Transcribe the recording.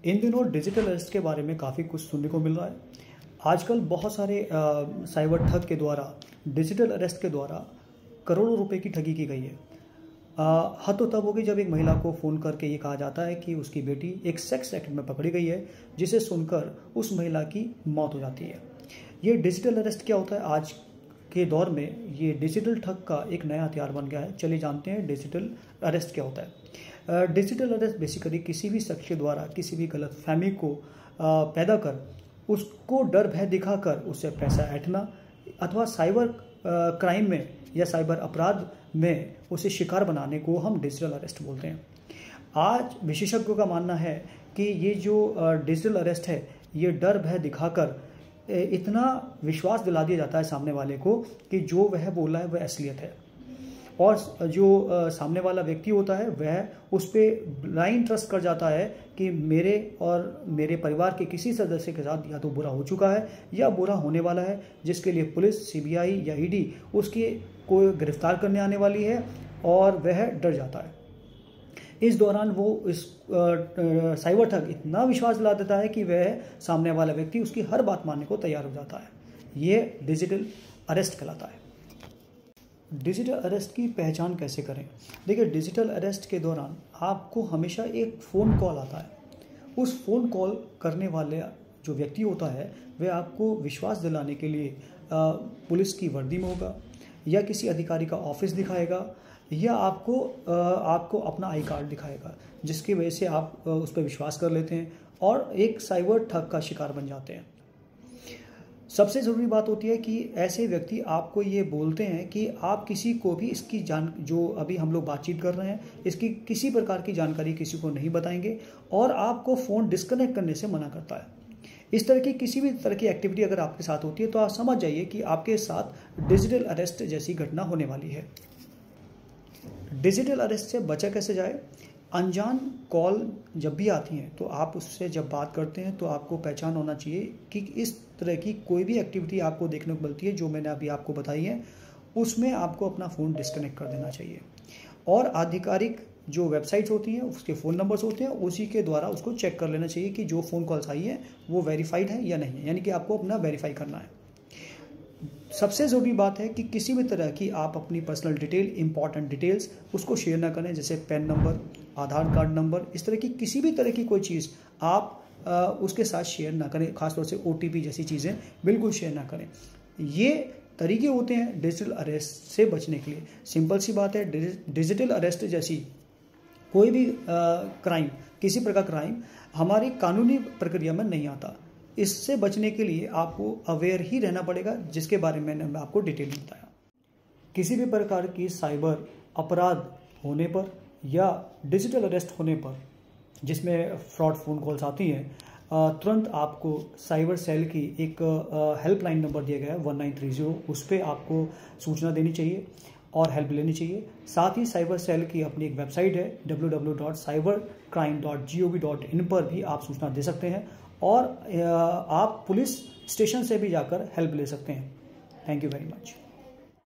इन दिनों digital arrest के बारे में काफ़ी कुछ सुनने को मिल रहा है। आजकल बहुत सारे साइबर ठग के द्वारा डिजिटल अरेस्ट के द्वारा करोड़ों रुपए की ठगी की गई है। हद तो तब होगी जब एक महिला को फ़ोन करके ये कहा जाता है कि उसकी बेटी एक सेक्स एक्ट में पकड़ी गई है, जिसे सुनकर उस महिला की मौत हो जाती है। ये डिजिटल अरेस्ट क्या होता है? आज के दौर में ये डिजिटल ठग का एक नया हथियार बन गया है। चलिए जानते हैं डिजिटल अरेस्ट क्या होता है। डिजिटल अरेस्ट बेसिकली किसी भी शख्स के द्वारा किसी भी गलतफहमी को पैदा कर उसको डर भय दिखाकर उससे पैसा ऐंठना अथवा साइबर क्राइम में या साइबर अपराध में उसे शिकार बनाने को हम डिजिटल अरेस्ट बोलते हैं। आज विशेषज्ञों का मानना है कि ये जो डिजिटल अरेस्ट है, ये डर भय दिखाकर इतना विश्वास दिला दिया जाता है सामने वाले को कि जो वह बोला है वह असलियत है, और जो सामने वाला व्यक्ति होता है वह उस पर ब्लाइंड ट्रस्ट कर जाता है कि मेरे और मेरे परिवार के किसी सदस्य के साथ या तो बुरा हो चुका है या बुरा होने वाला है, जिसके लिए पुलिस, सीबीआई या ईडी उसकी को गिरफ्तार करने आने वाली है, और वह डर जाता है। इस दौरान वो इस साइबर ठग इतना विश्वास दिला देता है कि वह सामने वाला व्यक्ति उसकी हर बात मानने को तैयार हो जाता है। ये डिजिटल अरेस्ट कहलाता है। डिजिटल अरेस्ट की पहचान कैसे करें? देखिए, डिजिटल अरेस्ट के दौरान आपको हमेशा एक फ़ोन कॉल आता है। उस फ़ोन कॉल करने वाले जो व्यक्ति होता है वह आपको विश्वास दिलाने के लिए पुलिस की वर्दी में होगा या किसी अधिकारी का ऑफिस दिखाएगा या आपको अपना आई कार्ड दिखाएगा, जिसकी वजह से आप उस पर विश्वास कर लेते हैं और एक साइबर ठग का शिकार बन जाते हैं। सबसे ज़रूरी बात होती है कि ऐसे व्यक्ति आपको ये बोलते हैं कि आप किसी को भी इसकी जो अभी हम लोग बातचीत कर रहे हैं, इसकी किसी प्रकार की जानकारी किसी को नहीं बताएंगे, और आपको फ़ोन डिस्कनेक्ट करने से मना करता है। इस तरह की किसी भी तरह की एक्टिविटी अगर आपके साथ होती है तो आप समझ जाइए कि आपके साथ डिजिटल अरेस्ट जैसी घटना होने वाली है। डिजिटल अरेस्ट से बचा कैसे जाए? अनजान कॉल जब भी आती हैं तो आप उससे जब बात करते हैं तो आपको पहचान होना चाहिए कि इस तरह की कोई भी एक्टिविटी आपको देखने को मिलती है जो मैंने अभी आपको बताई है, उसमें आपको अपना फ़ोन डिस्कनेक्ट कर देना चाहिए। और आधिकारिक जो वेबसाइट्स होती हैं उसके फ़ोन नंबर्स होते हैं, उसी के द्वारा उसको चेक कर लेना चाहिए कि जो फ़ोन कॉल्स आई हैं वो वेरीफाइड है या नहीं है, यानी कि आपको अपना वेरीफाई करना है। सबसे ज़रूरी बात है कि किसी भी तरह की आप अपनी पर्सनल डिटेल, इंपॉर्टेंट डिटेल्स उसको शेयर ना करें, जैसे पैन नंबर, आधार कार्ड नंबर, इस तरह की किसी भी तरह की कोई चीज़ आप उसके साथ शेयर ना करें। खासतौर से OTP जैसी चीज़ें बिल्कुल शेयर ना करें। ये तरीके होते हैं डिजिटल अरेस्ट से बचने के लिए। सिंपल सी बात है, डिजिटल अरेस्ट जैसी कोई भी क्राइम, किसी प्रकार क्राइम हमारी कानूनी प्रक्रिया में नहीं आता। इससे बचने के लिए आपको अवेयर ही रहना पड़ेगा, जिसके बारे में मैंने आपको डिटेल में बताया। किसी भी प्रकार की साइबर अपराध होने पर या डिजिटल अरेस्ट होने पर, जिसमें फ्रॉड फ़ोन कॉल्स आती हैं, तुरंत आपको साइबर सेल की एक हेल्पलाइन नंबर दिया गया है 1930, उस पर आपको सूचना देनी चाहिए और हेल्प लेनी चाहिए। साथ ही साइबर सेल की अपनी एक वेबसाइट है www.cybercrime.gov.in पर भी आप सूचना दे सकते हैं, और आप पुलिस स्टेशन से भी जाकर हेल्प ले सकते हैं। Thank you very much.